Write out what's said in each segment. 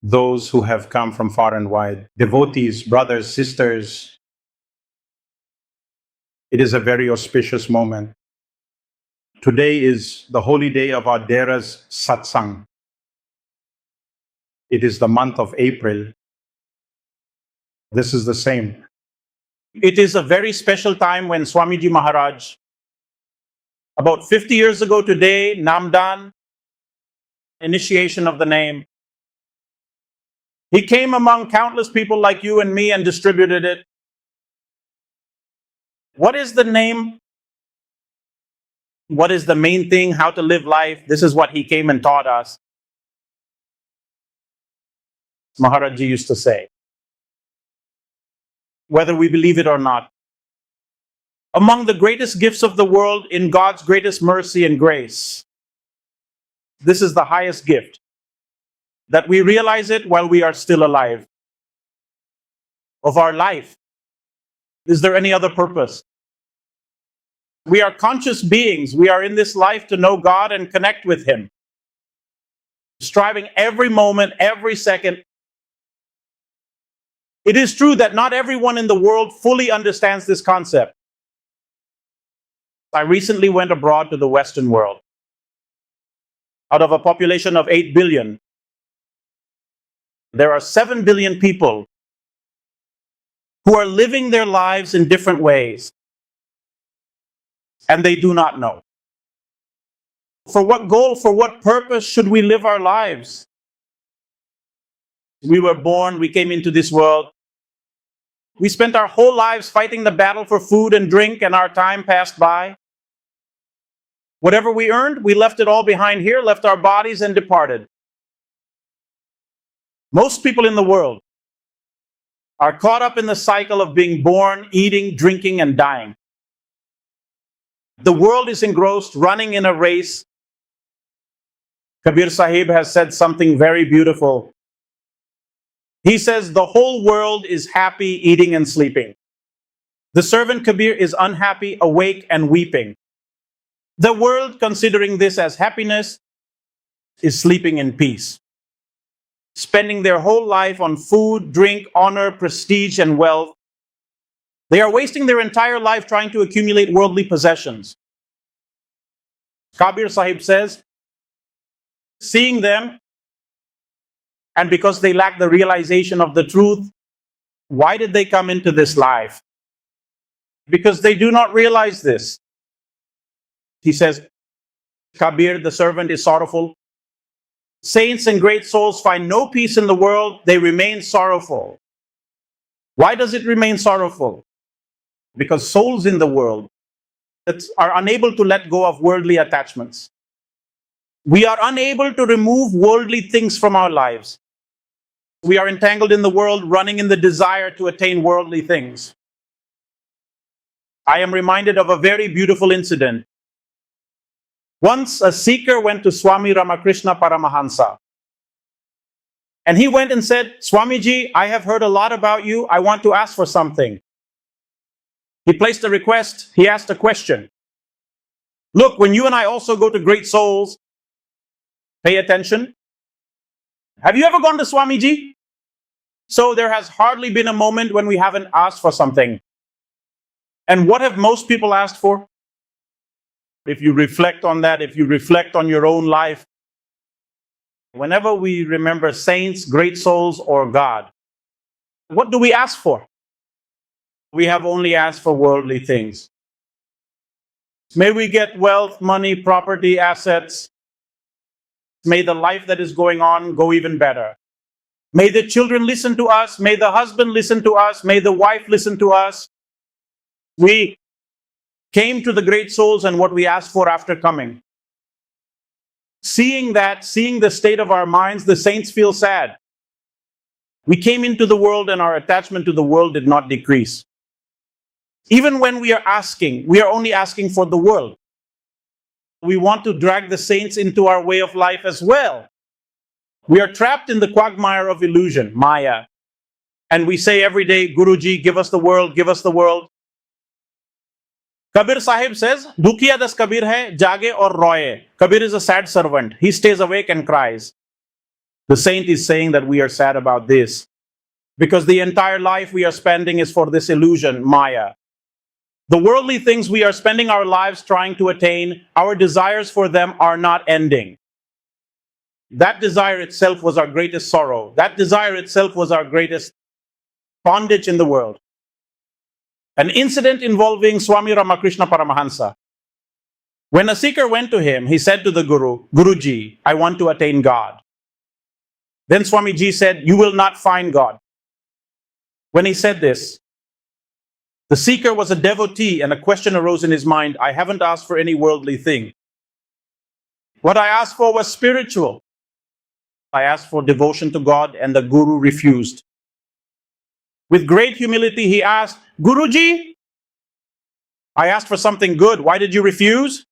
those who have come from far and wide, devotees, brothers, sisters. It is a very auspicious moment. Today is the holy day of our Dera's Satsang. It is the month of April. This is the same. It is a very special time when Swamiji Maharaj, about 50 years ago today, Namdan, initiation of the name, he came among countless people like you and me and distributed it. What is the name? What is the main thing? How to live life? This is what he came and taught us. Maharaj Ji used to say, whether we believe it or not, among the greatest gifts of the world in God's greatest mercy and grace, this is the highest gift, that we realize it while we are still alive. Of our life, is there any other purpose? We are conscious beings. We are in this life to know God and connect with Him, striving every moment, every second. It is true that not everyone in the world fully understands this concept. I recently went abroad to the Western world. Out of a population of 8 billion, there are 7 billion people who are living their lives in different ways, and they do not know. For what goal, for what purpose should we live our lives? We were born, we came into this world. We spent our whole lives fighting the battle for food and drink, and our time passed by. Whatever we earned, we left it all behind here, left our bodies and departed. Most people in the world are caught up in the cycle of being born, eating, drinking, and dying. The world is engrossed, running in a race. Kabir Sahib has said something very beautiful. He says, the whole world is happy, eating and sleeping. The servant Kabir is unhappy, awake and weeping. The world, considering this as happiness, is sleeping in peace, spending their whole life on food, drink, honor, prestige, and wealth. They are wasting their entire life trying to accumulate worldly possessions. Kabir Sahib says, seeing them, and because they lack the realization of the truth, why did they come into this life? Because they do not realize this. He says, Kabir, the servant, is sorrowful. Saints and great souls find no peace in the world. They remain sorrowful. Why does it remain sorrowful? Because souls in the world that are unable to let go of worldly attachments. We are unable to remove worldly things from our lives. We are entangled in the world, running in the desire to attain worldly things. I am reminded of a very beautiful incident. Once a seeker went to Swami Ramakrishna Paramahansa. And he went and said, Swamiji, I have heard a lot about you. I want to ask for something. He placed a request. He asked a question. Look, when you and I also go to great souls, pay attention. Have you ever gone to Swamiji? So there has hardly been a moment when we haven't asked for something. And what have most people asked for? If you reflect on that, if you reflect on your own life, whenever we remember saints, great souls, or God, what do we ask for? We have only asked for worldly things. May we get wealth, money, property, assets. May the life that is going on go even better. May the children listen to us. May the husband listen to us. May the wife listen to us. We came to the great souls and what we asked for after coming. Seeing that, seeing the state of our minds, the saints feel sad. We came into the world and our attachment to the world did not decrease. Even when we are asking, we are only asking for the world. We want to drag the saints into our way of life as well. We are trapped in the quagmire of illusion, Maya. And we say every day, Guruji, give us the world, give us the world. Kabir Sahib says, Dukhiya das Kabir hai, jage aur roye. Kabir is a sad servant. He stays awake and cries. The saint is saying that we are sad about this because the entire life we are spending is for this illusion, Maya. The worldly things we are spending our lives trying to attain, our desires for them are not ending. That desire itself was our greatest sorrow. That desire itself was our greatest bondage in the world. An incident involving Swami Ramakrishna Paramahansa. When a seeker went to him, he said to the Guru, Guruji, I want to attain God. Then Swamiji said, you will not find God. When he said this, the seeker was a devotee and a question arose in his mind, I haven't asked for any worldly thing. What I asked for was spiritual. I asked for devotion to God and the Guru refused. With great humility, he asked, Guruji, I asked for something good. Why did you refuse?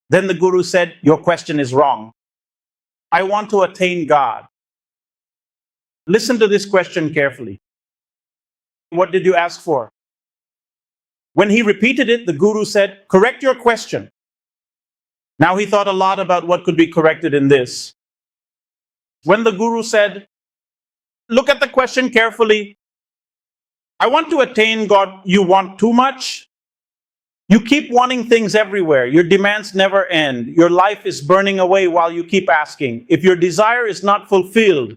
Then the Guru said, your question is wrong. I want to attain God. Listen to this question carefully. What did you ask for? When he repeated it, the Guru said, correct your question. Now he thought a lot about what could be corrected in this. When the Guru said, look at the question carefully. I want to attain God. You want too much? You keep wanting things everywhere. Your demands never end. Your life is burning away while you keep asking. If your desire is not fulfilled,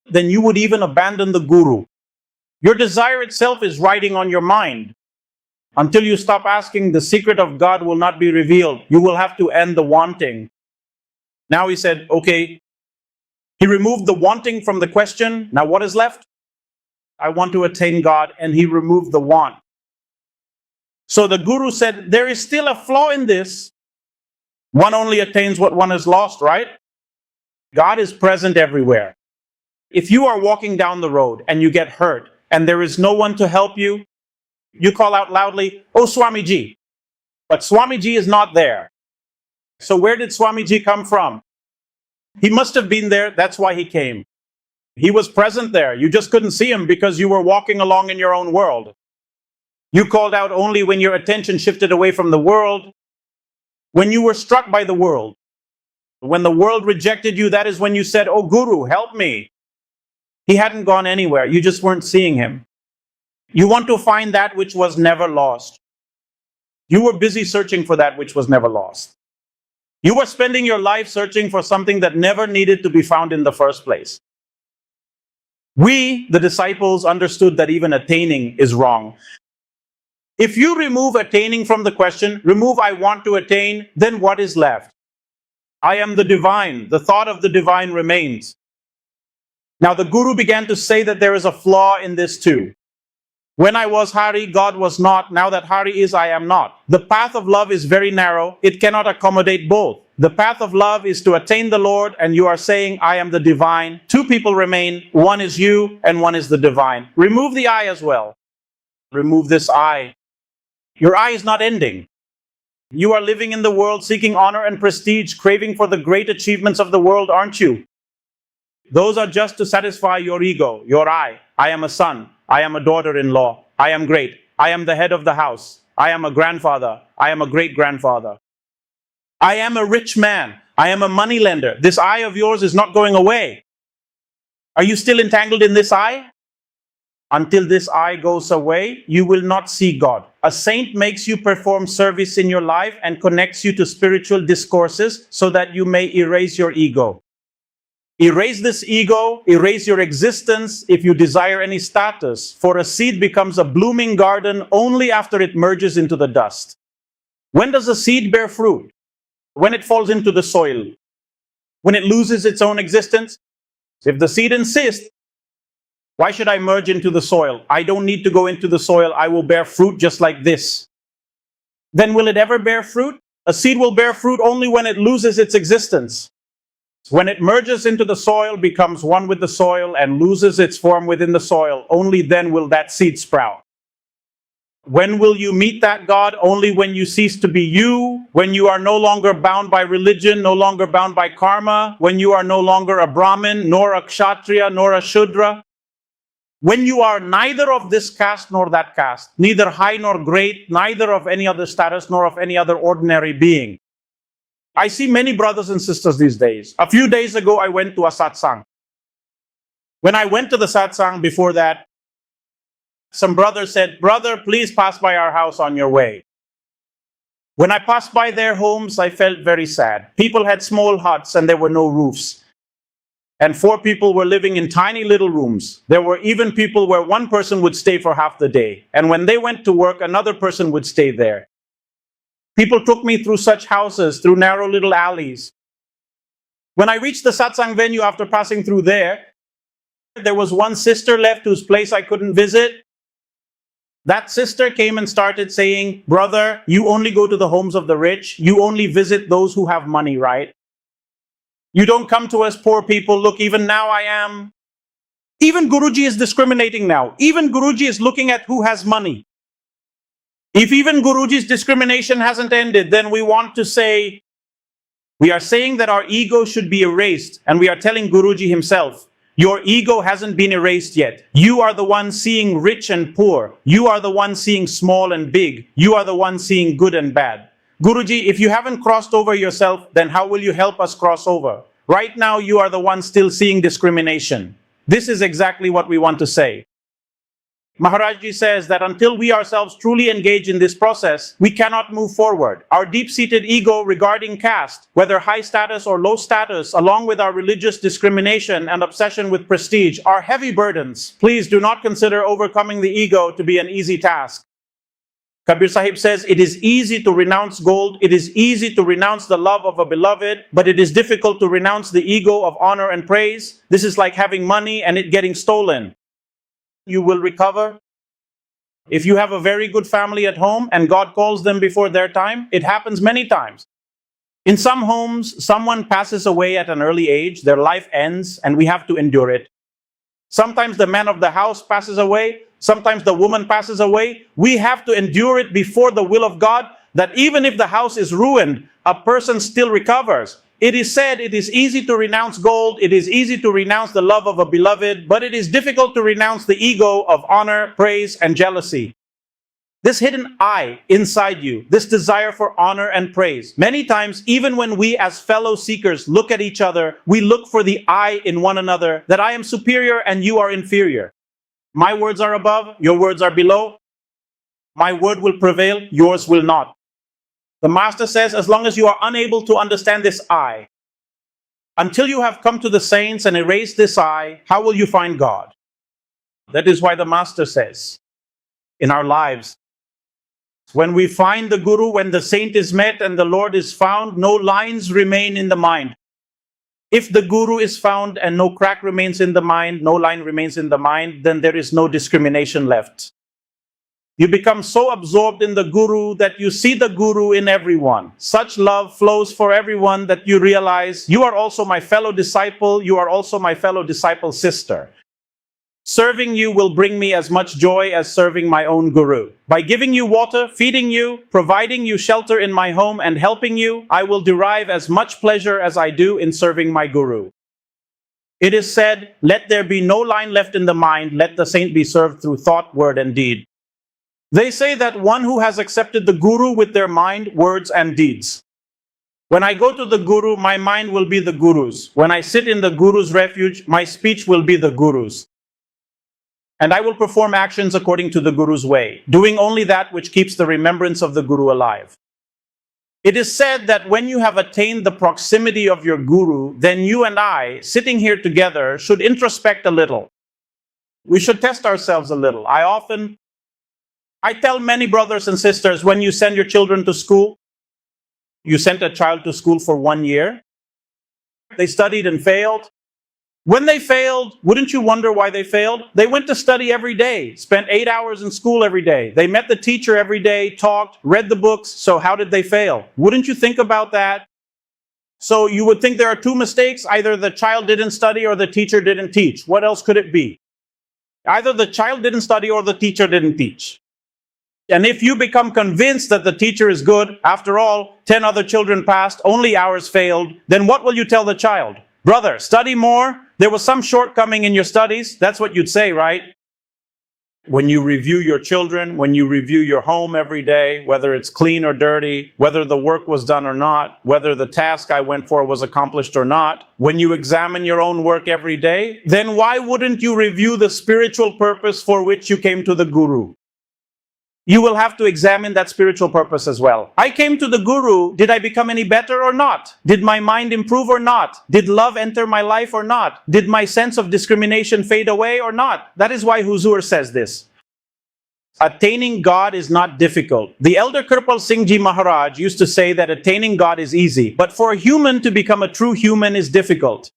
then you would even abandon the Guru. Your desire itself is riding on your mind. Until you stop asking, the secret of God will not be revealed. You will have to end the wanting. Now he said, okay. He removed the wanting from the question. Now what is left? I want to attain God, and he removed the want. So the Guru said, there is still a flaw in this. One only attains what one has lost, right? God is present everywhere. If you are walking down the road and you get hurt and there is no one to help you, you call out loudly, oh Swamiji. But Swamiji is not there. So where did Swamiji come from? He must have been there, that's why he came. He was present there. You just couldn't see him because you were walking along in your own world. You called out only when your attention shifted away from the world, when you were struck by the world. When the world rejected you, that is when you said, oh Guru, help me. He hadn't gone anywhere, you just weren't seeing him. You want to find that which was never lost. You were busy searching for that which was never lost. You were spending your life searching for something that never needed to be found in the first place. We, the disciples, understood that even attaining is wrong. If you remove attaining from the question, remove I want to attain, then what is left? I am the divine. The thought of the divine remains. Now the Guru began to say that there is a flaw in this too. When I was Hari, God was not. Now that Hari is, I am not. The path of love is very narrow. It cannot accommodate both. The path of love is to attain the Lord, and you are saying, I am the divine. Two people remain. One is you, and one is the divine. Remove the I as well. Remove this I. Your I is not ending. You are living in the world seeking honor and prestige, craving for the great achievements of the world, aren't you? Those are just to satisfy your ego, your I. I am a son. I am a daughter-in-law. I am great. I am the head of the house. I am a grandfather. I am a great-grandfather. I am a rich man. I am a moneylender. This I of yours is not going away. Are you still entangled in this I? Until this I goes away, you will not see God. A saint makes you perform service in your life and connects you to spiritual discourses so that you may erase your ego. Erase this ego, erase your existence if you desire any status, for a seed becomes a blooming garden only after it merges into the dust. When does a seed bear fruit? When it falls into the soil. When it loses its own existence. If the seed insists, why should I merge into the soil? I don't need to go into the soil. I will bear fruit just like this. Then will it ever bear fruit? A seed will bear fruit only when it loses its existence. When it merges into the soil, becomes one with the soil, and loses its form within the soil, only then will that seed sprout. When will you meet that God? Only when you cease to be you, when you are no longer bound by religion, no longer bound by karma, when you are no longer a Brahmin, nor a Kshatriya, nor a Shudra. When you are neither of this caste nor that caste, neither high nor great, neither of any other status nor of any other ordinary being. I see many brothers and sisters these days. A few days ago, I went to a satsang. When I went to the satsang before that, some brother said, "Brother, please pass by our house on your way." When I passed by their homes, I felt very sad. People had small huts and there were no roofs. And 4 people were living in tiny little rooms. There were even people where one person would stay for half the day. And when they went to work, another person would stay there. People took me through such houses, through narrow little alleys. When I reached the satsang venue after passing through there was one sister left whose place I couldn't visit. That sister came and started saying, "Brother, you only go to the homes of the rich. You only visit those who have money, right? You don't come to us poor people. Look, even now I am." Even Guruji is discriminating now. Even Guruji is looking at who has money. If even Guruji's discrimination hasn't ended, then we want to say, we are saying that our ego should be erased, and we are telling Guruji himself, your ego hasn't been erased yet. You are the one seeing rich and poor. You are the one seeing small and big. You are the one seeing good and bad. Guruji, if you haven't crossed over yourself, then how will you help us cross over? Right now, you are the one still seeing discrimination. This is exactly what we want to say. Maharajji says that until we ourselves truly engage in this process, we cannot move forward. Our deep-seated ego regarding caste, whether high status or low status, along with our religious discrimination and obsession with prestige, are heavy burdens. Please do not consider overcoming the ego to be an easy task. Kabir Sahib says, it is easy to renounce gold, it is easy to renounce the love of a beloved, but it is difficult to renounce the ego of honor and praise. This is like having money and it getting stolen. You will recover. If you have a very good family at home and God calls them before their time, it happens many times. In some homes, someone passes away at an early age, their life ends, and we have to endure it. Sometimes the man of the house passes away, sometimes the woman passes away. We have to endure it before the will of God, that even if the house is ruined, a person still recovers. It is said it is easy to renounce gold, it is easy to renounce the love of a beloved, but it is difficult to renounce the ego of honor, praise, and jealousy. This hidden I inside you, this desire for honor and praise. Many times, even when we as fellow seekers look at each other, we look for the I in one another, that I am superior and you are inferior. My words are above, your words are below. My word will prevail, yours will not. The Master says, as long as you are unable to understand this I, until you have come to the saints and erased this I, how will you find God? That is why the Master says, in our lives, when we find the Guru, when the saint is met and the Lord is found, no lines remain in the mind. If the Guru is found and no crack remains in the mind, no line remains in the mind, then there is no discrimination left. You become so absorbed in the Guru that you see the Guru in everyone. Such love flows for everyone that you realize, you are also my fellow disciple, you are also my fellow disciple sister. Serving you will bring me as much joy as serving my own Guru. By giving you water, feeding you, providing you shelter in my home and helping you, I will derive as much pleasure as I do in serving my Guru. It is said, let there be no line left in the mind, let the saint be served through thought, word and deed. They say that one who has accepted the Guru with their mind, words and deeds. When I go to the Guru, my mind will be the Guru's. When I sit in the Guru's refuge, my speech will be the Guru's. And I will perform actions according to the Guru's way, doing only that which keeps the remembrance of the Guru alive. It is said that when you have attained the proximity of your Guru, then you and I, sitting here together, should introspect a little. We should test ourselves a little. I tell many brothers and sisters, when you send your children to school, you sent a child to school for 1 year, they studied and failed. When they failed, wouldn't you wonder why they failed? They went to study every day, spent 8 hours in school every day. They met the teacher every day, talked, read the books, so how did they fail? Wouldn't you think about that? So you would think there are 2 mistakes, either the child didn't study or the teacher didn't teach. What else could it be? Either the child didn't study or the teacher didn't teach. And if you become convinced that the teacher is good, after all, 10 other children passed, only ours failed, then what will you tell the child? Brother, study more. There was some shortcoming in your studies. That's what you'd say, right? When you review your children, when you review your home every day, whether it's clean or dirty, whether the work was done or not, whether the task I went for was accomplished or not, when you examine your own work every day, then why wouldn't you review the spiritual purpose for which you came to the Guru? You will have to examine that spiritual purpose as well. I came to the Guru, did I become any better or not? Did my mind improve or not? Did love enter my life or not? Did my sense of discrimination fade away or not? That is why Huzur says this. Attaining God is not difficult. The elder Kirpal Singh Ji Maharaj used to say that attaining God is easy, but for a human to become a true human is difficult.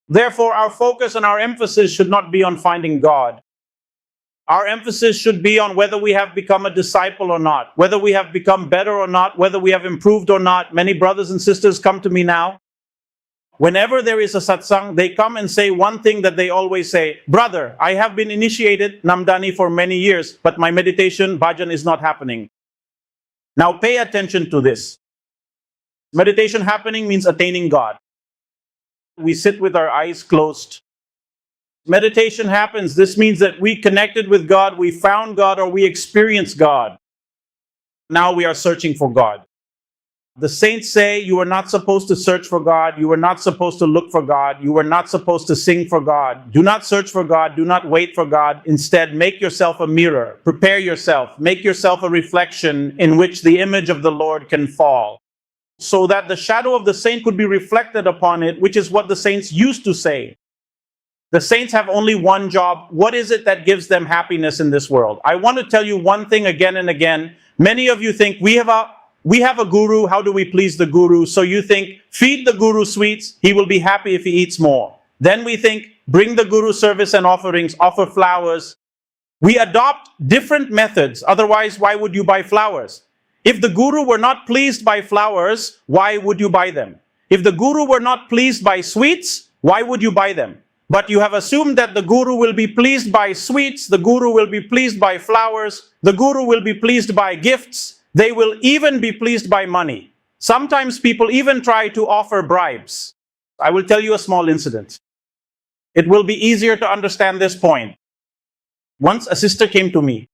Therefore, our focus and our emphasis should not be on finding God. Our emphasis should be on whether we have become a disciple or not, whether we have become better or not, whether we have improved or not. Many brothers and sisters come to me now. Whenever there is a satsang, they come and say one thing that they always say, brother, I have been initiated Namdani for many years, but my meditation, bhajan is not happening. Now pay attention to this. Meditation happening means attaining God. We sit with our eyes closed. Meditation happens. This means that we connected with God, we found God, or we experienced God. Now we are searching for God. The saints say you are not supposed to search for God, you are not supposed to look for God, you are not supposed to sing for God. Do not search for God, do not wait for God. Instead, make yourself a mirror, prepare yourself, make yourself a reflection in which the image of the Lord can fall, so that the shadow of the saint could be reflected upon it, which is what the saints used to say. The saints have only one job. What is it that gives them happiness in this world? I want to tell you one thing again and again. Many of you think we have a guru. How do we please the guru? So you think, feed the guru sweets. He will be happy if he eats more. Then we think, bring the guru service and offerings, offer flowers. We adopt different methods. Otherwise, why would you buy flowers? If the guru were not pleased by flowers, why would you buy them? If the guru were not pleased by sweets, why would you buy them? But you have assumed that the guru will be pleased by sweets, the guru will be pleased by flowers, the guru will be pleased by gifts, they will even be pleased by money. Sometimes people even try to offer bribes. I will tell you a small incident. It will be easier to understand this point. Once a sister came to me.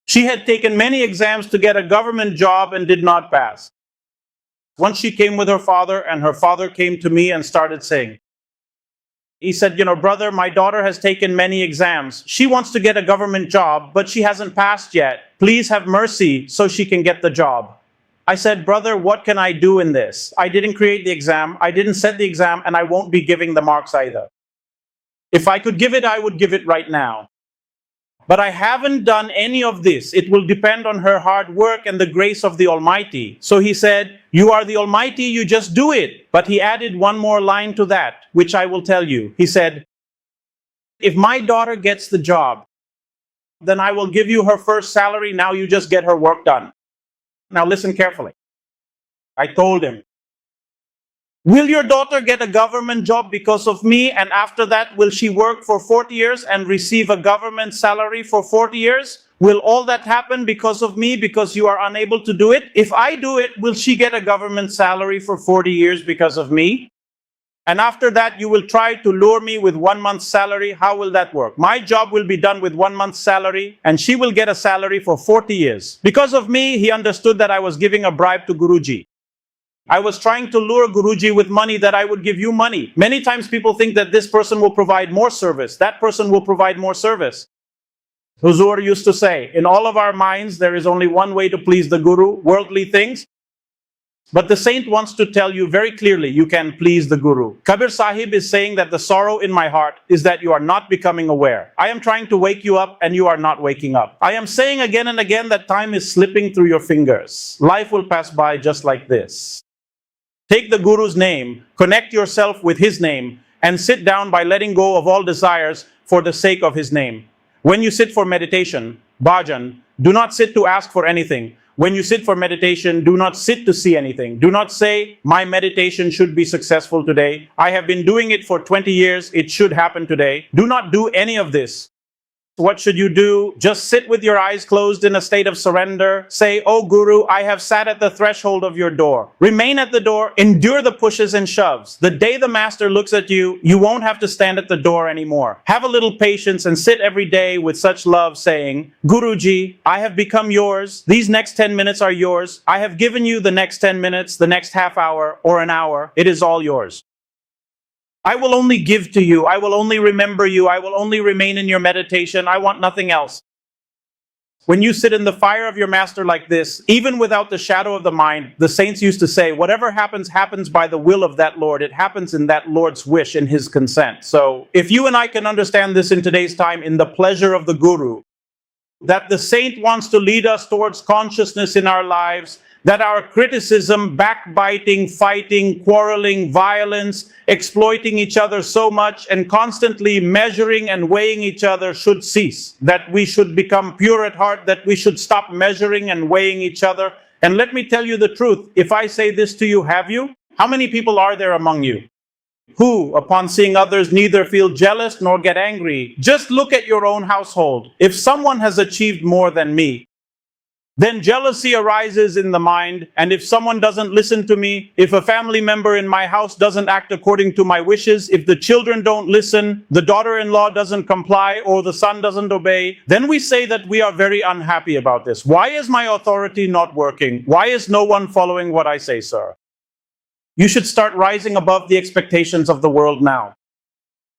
She had taken many exams to get a government job and did not pass. Once she came with her father, and her father came to me and started saying, he said, brother, my daughter has taken many exams. She wants to get a government job, but she hasn't passed yet. Please have mercy so she can get the job. I said, brother, what can I do in this? I didn't create the exam, I didn't set the exam, and I won't be giving the marks either. If I could give it, I would give it right now. But I haven't done any of this. It will depend on her hard work and the grace of the Almighty. So he said, you are the Almighty, you just do it. But he added one more line to that, which I will tell you. He said, if my daughter gets the job, then I will give you her first salary. Now you just get her work done. Now listen carefully. I told him, will your daughter get a government job because of me, and after that will she work for 40 years and receive a government salary for 40 years? Will all that happen because of me, because you are unable to do it? If I do it, will she get a government salary for 40 years because of me? And after that you will try to lure me with 1 month's salary. How will that work? My job will be done with 1 month's salary, and she will get a salary for 40 years. Because of me, he understood that I was giving a bribe to Guruji. I was trying to lure Guruji with money, that I would give you money. Many times people think that this person will provide more service, that person will provide more service. Huzur used to say, in all of our minds, there is only one way to please the Guru, worldly things. But the saint wants to tell you very clearly, you can please the Guru. Kabir Sahib is saying that the sorrow in my heart is that you are not becoming aware. I am trying to wake you up and you are not waking up. I am saying again and again that time is slipping through your fingers. Life will pass by just like this. Take the Guru's name, connect yourself with his name, and sit down by letting go of all desires for the sake of his name. When you sit for meditation, bhajan, do not sit to ask for anything. When you sit for meditation, do not sit to see anything. Do not say, my meditation should be successful today. I have been doing it for 20 years. It should happen today. Do not do any of this. What should you do? Just sit with your eyes closed in a state of surrender. Say, "Oh Guru, I have sat at the threshold of your door." Remain at the door, endure the pushes and shoves. The day the master looks at you, you won't have to stand at the door anymore. Have a little patience and sit every day with such love, saying, "Guruji, I have become yours. These next 10 minutes are yours. I have given you the next 10 minutes, the next half hour, or an hour. It is all yours. I will only give to you. I will only remember you. I will only remain in your meditation. I want nothing else." When you sit in the fire of your master like this, even without the shadow of the mind, the saints used to say, whatever happens, happens by the will of that Lord. It happens in that Lord's wish, in his consent. So if you and I can understand this in today's time, in the pleasure of the Guru, that the saint wants to lead us towards consciousness in our lives, that our criticism, backbiting, fighting, quarreling, violence, exploiting each other so much, and constantly measuring and weighing each other should cease. That we should become pure at heart, that we should stop measuring and weighing each other. And let me tell you the truth. If I say this to you, have you? How many people are there among you who, upon seeing others, neither feel jealous nor get angry? Just look at your own household. If someone has achieved more than me, then jealousy arises in the mind, and if someone doesn't listen to me, if a family member in my house doesn't act according to my wishes, if the children don't listen, the daughter-in-law doesn't comply, or the son doesn't obey, then we say that we are very unhappy about this. Why is my authority not working? Why is no one following what I say, sir? You should start rising above the expectations of the world now.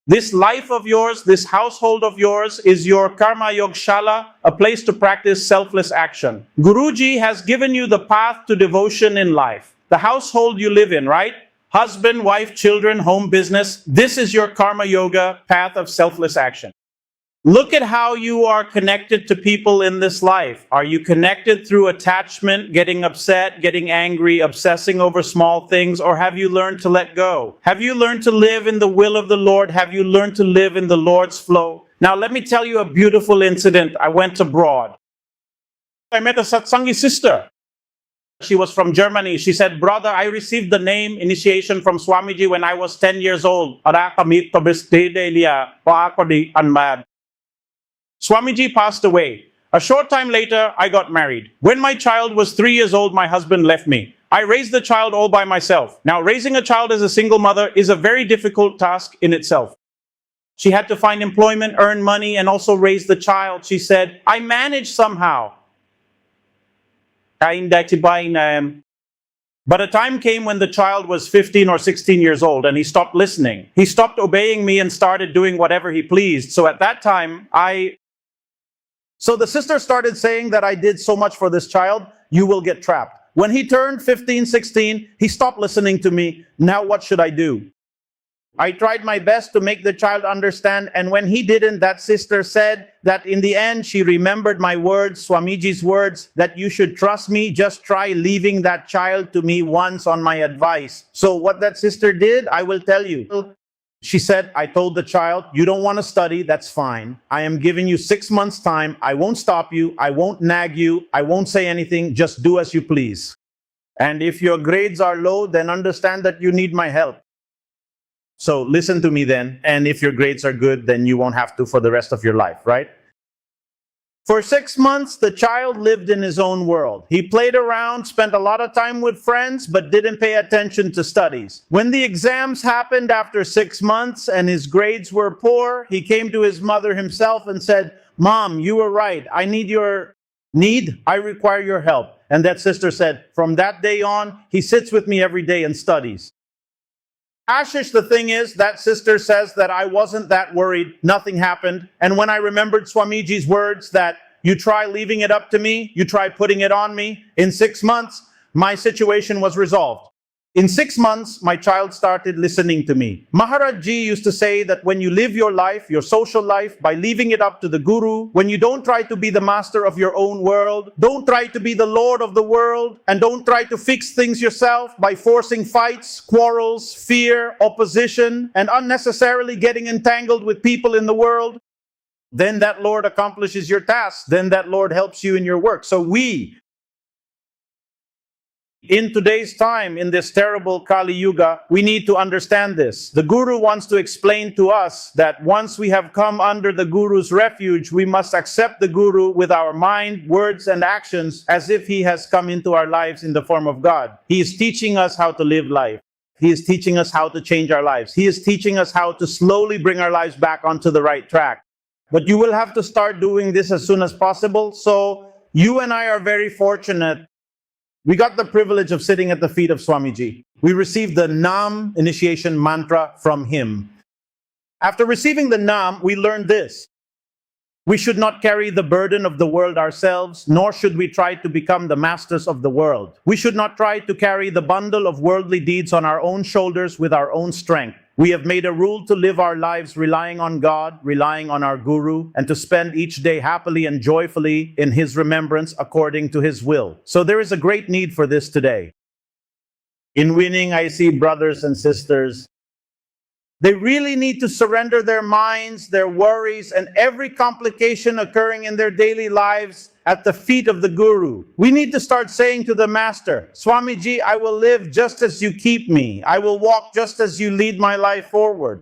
This life of yours, this household of yours, is your karma yogshala, a place to practice selfless action. Guruji has given you the path to devotion in life. The household you live in, right? Husband, wife, children, home, business. This is your karma yoga path of selfless action. Look at how you are connected to people in this life. Are you connected through attachment, getting upset, getting angry, obsessing over small things, or have you learned to let go? Have you learned to live in the will of the Lord? Have you learned to live in the Lord's flow? Now let me tell you a beautiful incident. I went abroad. I met a Satsangi sister. She was from Germany. She said, "Brother, I received the name initiation from Swamiji when I was 10 years old." Swamiji passed away. A short time later, I got married. When my child was 3 years old, my husband left me. I raised the child all by myself. Now, raising a child as a single mother is a very difficult task in itself. She had to find employment, earn money, and also raise the child. She said, "I managed somehow." But a time came when the child was 15 or 16 years old and he stopped listening. He stopped obeying me and started doing whatever he pleased. So at that time, So the sister started saying that I did so much for this child, you will get trapped. When he turned 15, 16, he stopped listening to me. Now what should I do? I tried my best to make the child understand, and when he didn't, that sister said that in the end, she remembered my words, Swamiji's words, that you should trust me, just try leaving that child to me once on my advice. So what that sister did, I will tell you. She said, "I told the child, you don't want to study, that's fine. I am giving you 6 months time. I won't stop you. I won't nag you. I won't say anything. Just do as you please. And if your grades are low, then understand that you need my help. So listen to me then. And if your grades are good, then you won't have to for the rest of your life, right?" For 6 months, the child lived in his own world. He played around, spent a lot of time with friends, but didn't pay attention to studies. When the exams happened after 6 months and his grades were poor, he came to his mother himself and said, "Mom, you were right. I require your help." And that sister said, from that day on, he sits with me every day and studies. Ashish, the thing is, that sister says that I wasn't that worried, nothing happened. And when I remembered Swamiji's words that you try leaving it up to me, you try putting it on me, in 6 months, my situation was resolved. In 6 months, my child started listening to me. Maharaj Ji used to say that when you live your life, your social life, by leaving it up to the Guru, when you don't try to be the master of your own world, don't try to be the Lord of the world, and don't try to fix things yourself by forcing fights, quarrels, fear, opposition, and unnecessarily getting entangled with people in the world, then that Lord accomplishes your task. Then that Lord helps you in your work. So we In today's time, in this terrible Kali Yuga, we need to understand this. The Guru wants to explain to us that once we have come under the Guru's refuge, we must accept the Guru with our mind, words, and actions as if he has come into our lives in the form of God. He is teaching us how to live life. He is teaching us how to change our lives. He is teaching us how to slowly bring our lives back onto the right track. But you will have to start doing this as soon as possible. So you and I are very fortunate. We got the privilege of sitting at the feet of Swamiji. We received the Nam initiation mantra from him. After receiving the Nam, we learned this. We should not carry the burden of the world ourselves, nor should we try to become the masters of the world. We should not try to carry the bundle of worldly deeds on our own shoulders with our own strength. We have made a rule to live our lives relying on God, relying on our Guru, and to spend each day happily and joyfully in His remembrance according to His will. So there is a great need for this today. In winning, I see brothers and sisters. They really need to surrender their minds, their worries, and every complication occurring in their daily lives at the feet of the Guru. We need to start saying to the Master, Swamiji, I will live just as you keep me. I will walk just as you lead my life forward.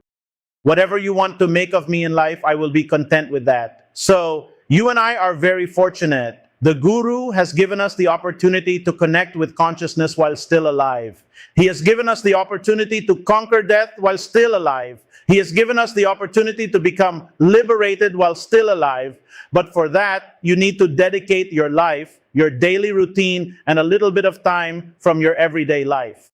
Whatever you want to make of me in life, I will be content with that. So, you and I are very fortunate. The Guru has given us the opportunity to connect with consciousness while still alive. He has given us the opportunity to conquer death while still alive. He has given us the opportunity to become liberated while still alive. But for that, you need to dedicate your life, your daily routine, and a little bit of time from your everyday life.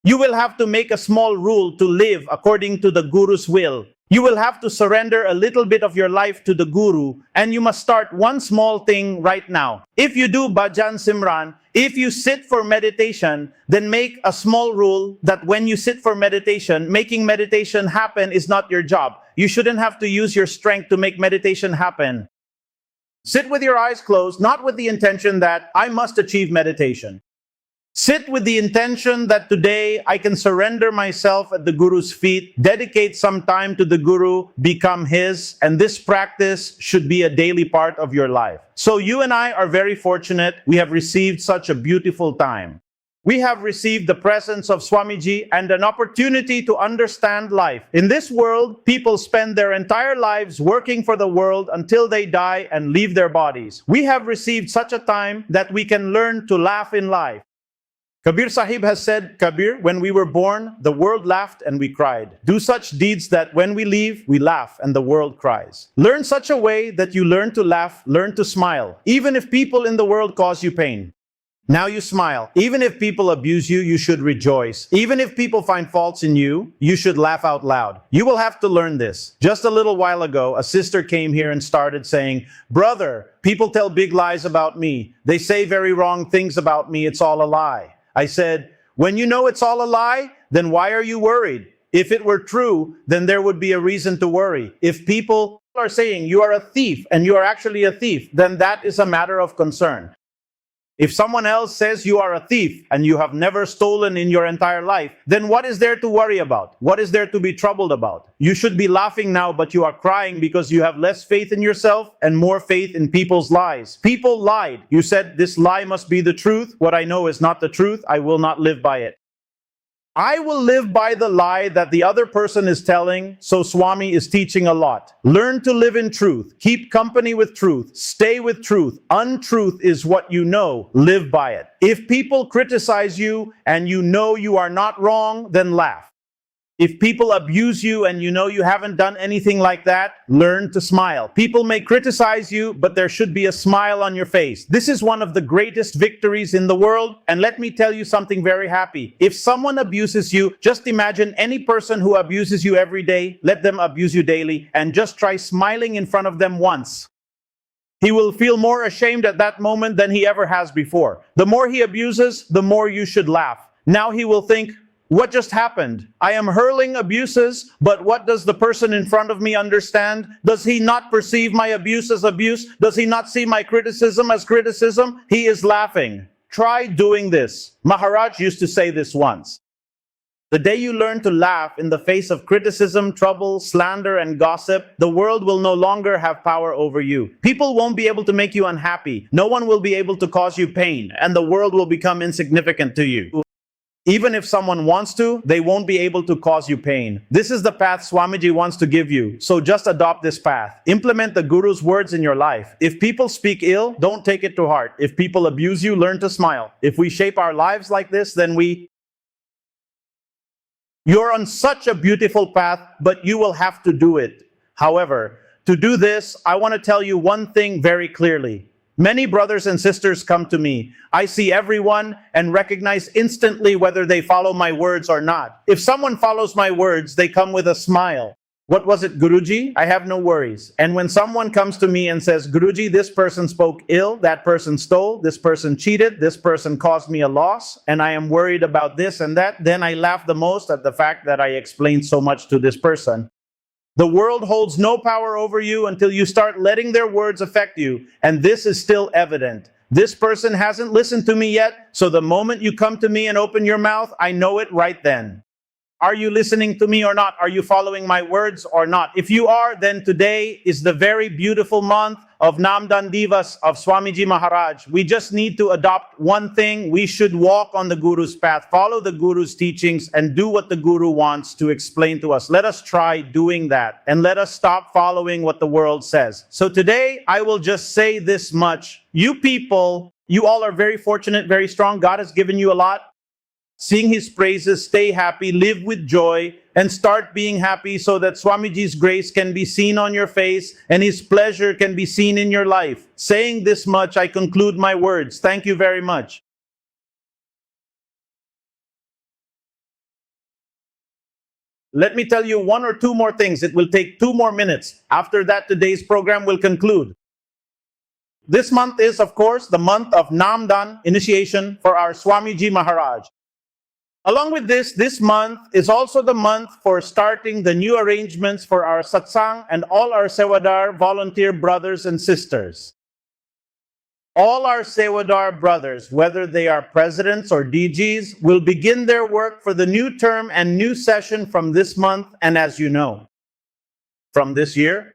You will have to make a small rule to live according to the Guru's will. You will have to surrender a little bit of your life to the Guru, and you must start one small thing right now. If you do Bhajan Simran, if you sit for meditation, then make a small rule that when you sit for meditation, making meditation happen is not your job. You shouldn't have to use your strength to make meditation happen. Sit with your eyes closed, not with the intention that I must achieve meditation. Sit with the intention that today I can surrender myself at the Guru's feet, dedicate some time to the Guru, become his, and this practice should be a daily part of your life. So you and I are very fortunate. We have received such a beautiful time. We have received the presence of Swamiji and an opportunity to understand life. In this world, people spend their entire lives working for the world until they die and leave their bodies. We have received such a time that we can learn to laugh in life. Kabir Sahib has said, Kabir, when we were born, the world laughed and we cried. Do such deeds that when we leave, we laugh and the world cries. Learn such a way that you learn to laugh, learn to smile, even if people in the world cause you pain. Now you smile. Even if people abuse you, you should rejoice. Even if people find faults in you, you should laugh out loud. You will have to learn this. Just a little while ago, a sister came here and started saying, Brother, people tell big lies about me. They say very wrong things about me. It's all a lie. I said, when you know it's all a lie, then why are you worried? If it were true, then there would be a reason to worry. If people are saying you are a thief and you are actually a thief, then that is a matter of concern. If someone else says you are a thief and you have never stolen in your entire life, then what is there to worry about? What is there to be troubled about? You should be laughing now, but you are crying because you have less faith in yourself and more faith in people's lies. People lied. You said, this lie must be the truth. What I know is not the truth. I will not live by it. I will live by the lie that the other person is telling, so Swami is teaching a lot. Learn to live in truth. Keep company with truth. Stay with truth. Untruth is what you know. Live by it. If people criticize you and you know you are not wrong, then laugh. If people abuse you and you know you haven't done anything like that, learn to smile. People may criticize you, but there should be a smile on your face. This is one of the greatest victories in the world. And let me tell you something very happy. If someone abuses you, just imagine any person who abuses you every day, let them abuse you daily, and just try smiling in front of them once. He will feel more ashamed at that moment than he ever has before. The more he abuses, the more you should laugh. Now he will think, what just happened? I am hurling abuses, but what does the person in front of me understand? Does he not perceive my abuse as abuse? Does he not see my criticism as criticism? He is laughing. Try doing this. Maharaj used to say this once. The day you learn to laugh in the face of criticism, trouble, slander, and gossip, the world will no longer have power over you. People won't be able to make you unhappy. No one will be able to cause you pain, and the world will become insignificant to you. Even if someone wants to, they won't be able to cause you pain. This is the path Swamiji wants to give you, so just adopt this path. Implement the Guru's words in your life. If people speak ill, don't take it to heart. If people abuse you, learn to smile. If we shape our lives like this, then You're on such a beautiful path, but you will have to do it. However, to do this, I want to tell you one thing very clearly. Many brothers and sisters come to me. I see everyone and recognize instantly whether they follow my words or not. If someone follows my words, they come with a smile. What was it, Guruji? I have no worries. And when someone comes to me and says, Guruji, this person spoke ill, that person stole, this person cheated, this person caused me a loss, and I am worried about this and that, then I laugh the most at the fact that I explained so much to this person. The world holds no power over you until you start letting their words affect you, and this is still evident. This person hasn't listened to me yet, so the moment you come to me and open your mouth, I know it right then. Are you listening to me or not? Are you following my words or not? If you are, then today is the very beautiful month of Namdan Divas of Swamiji Maharaj. We just need to adopt one thing. We should walk on the Guru's path, follow the Guru's teachings, and do what the Guru wants to explain to us. Let us try doing that, and let us stop following what the world says. So today, I will just say this much. You people, you all are very fortunate, very strong. God has given you a lot. Sing His praises, stay happy, live with joy, and start being happy so that Swamiji's grace can be seen on your face and His pleasure can be seen in your life. Saying this much, I conclude my words. Thank you very much. Let me tell you one or two more things. It will take 2 more minutes. After that, today's program will conclude. This month is, of course, the month of Namdan initiation for our Swamiji Maharaj. Along with this month is also the month for starting the new arrangements for our satsang and all our Sewadar volunteer brothers and sisters. All our Sewadar brothers, whether they are presidents or DGs, will begin their work for the new term and new session from this month, and as you know, from this year.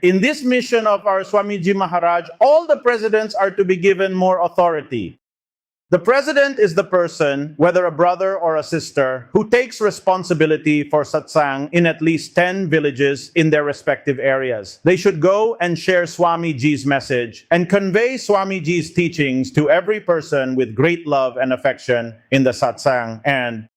In this mission of our Swamiji Maharaj, all the presidents are to be given more authority. The president is the person, whether a brother or a sister, who takes responsibility for satsang in at least 10 villages in their respective areas. They should go and share Swamiji's message and convey Swamiji's teachings to every person with great love and affection in the satsang. And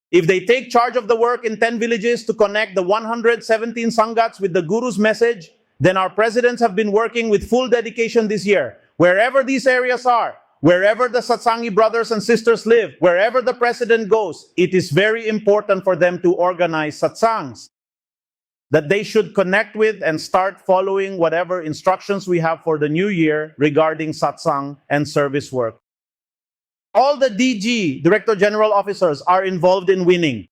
if they take charge of the work in 10 villages to connect the 117 sangats with the Guru's message, then our presidents have been working with full dedication this year. Wherever these areas are, wherever the Satsangi brothers and sisters live, wherever the president goes, it is very important for them to organize satsangs that they should connect with and start following whatever instructions we have for the new year regarding satsang and service work. All the DG, Director General Officers, are involved in winning.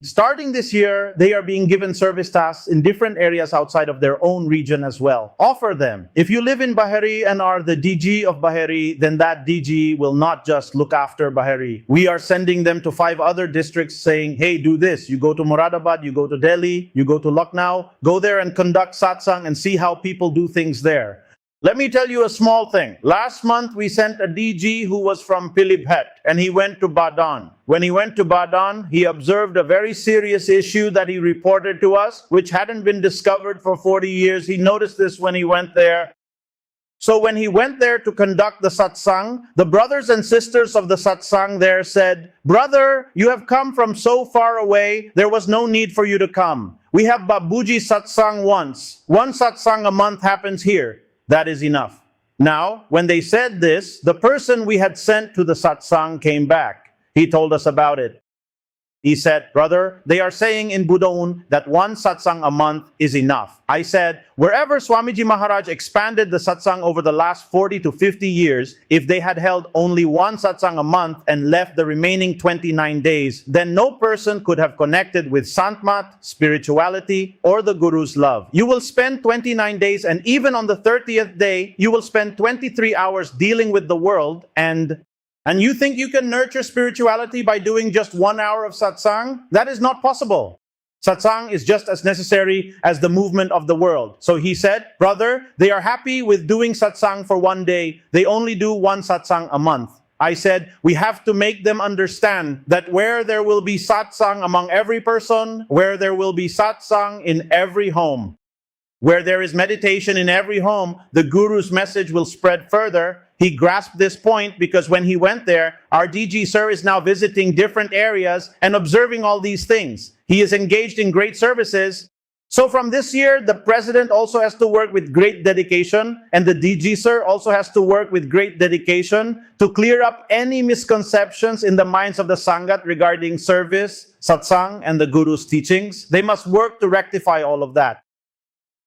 Starting this year, they are being given service tasks in different areas outside of their own region as well. Offer them. If you live in Bahari and are the DG of Bahari, then that DG will not just look after Bahari. We are sending them to 5 other districts saying, hey, do this. You go to Moradabad, you go to Delhi, you go to Lucknow, go there and conduct satsang and see how people do things there. Let me tell you a small thing. Last month, we sent a DG who was from Pilibhet, and he went to Badan. When he went to Badan, he observed a very serious issue that he reported to us, which hadn't been discovered for 40 years. He noticed this when he went there. So when he went there to conduct the satsang, the brothers and sisters of the satsang there said, brother, you have come from so far away, there was no need for you to come. We have Babuji satsang once. 1 satsang a month happens here. That is enough. Now, when they said this, the person we had sent to the satsang came back. He told us about it. He said, brother, they are saying in Budaun that 1 satsang a month is enough. I said, wherever Swamiji Maharaj expanded the satsang over the last 40 to 50 years, if they had held only 1 satsang a month and left the remaining 29 days, then no person could have connected with Santmat, spirituality, or the Guru's love. You will spend 29 days, and even on the 30th day, you will spend 23 hours dealing with the world, and And you think you can nurture spirituality by doing just 1 hour of satsang? That is not possible. Satsang is just as necessary as the movement of the world. So he said, brother, they are happy with doing satsang for 1 day. They only do 1 satsang a month. I said, we have to make them understand that where there will be satsang among every person, where there will be satsang in every home, where there is meditation in every home, the Guru's message will spread further. He grasped this point because when he went there, our DG sir is now visiting different areas and observing all these things. He is engaged in great services. So from this year, the president also has to work with great dedication, and the DG sir also has to work with great dedication to clear up any misconceptions in the minds of the Sangat regarding service, satsang, and the Guru's teachings. They must work to rectify all of that.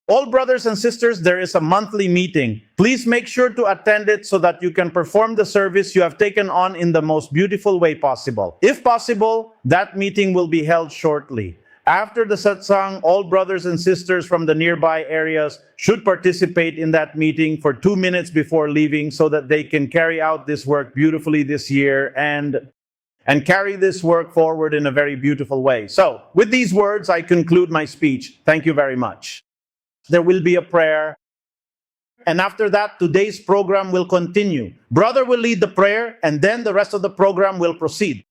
All brothers and sisters, there is a monthly meeting. Please make sure to attend it so that you can perform the service you have taken on in the most beautiful way possible. If possible, that meeting will be held shortly. After the satsang, all brothers and sisters from the nearby areas should participate in that meeting for 2 minutes before leaving so that they can carry out this work beautifully this year and carry this work forward in a very beautiful way. So, with these words, I conclude my speech. Thank you very much. There will be a prayer. And after that, today's program will continue. Brother will lead the prayer, and then the rest of the program will proceed.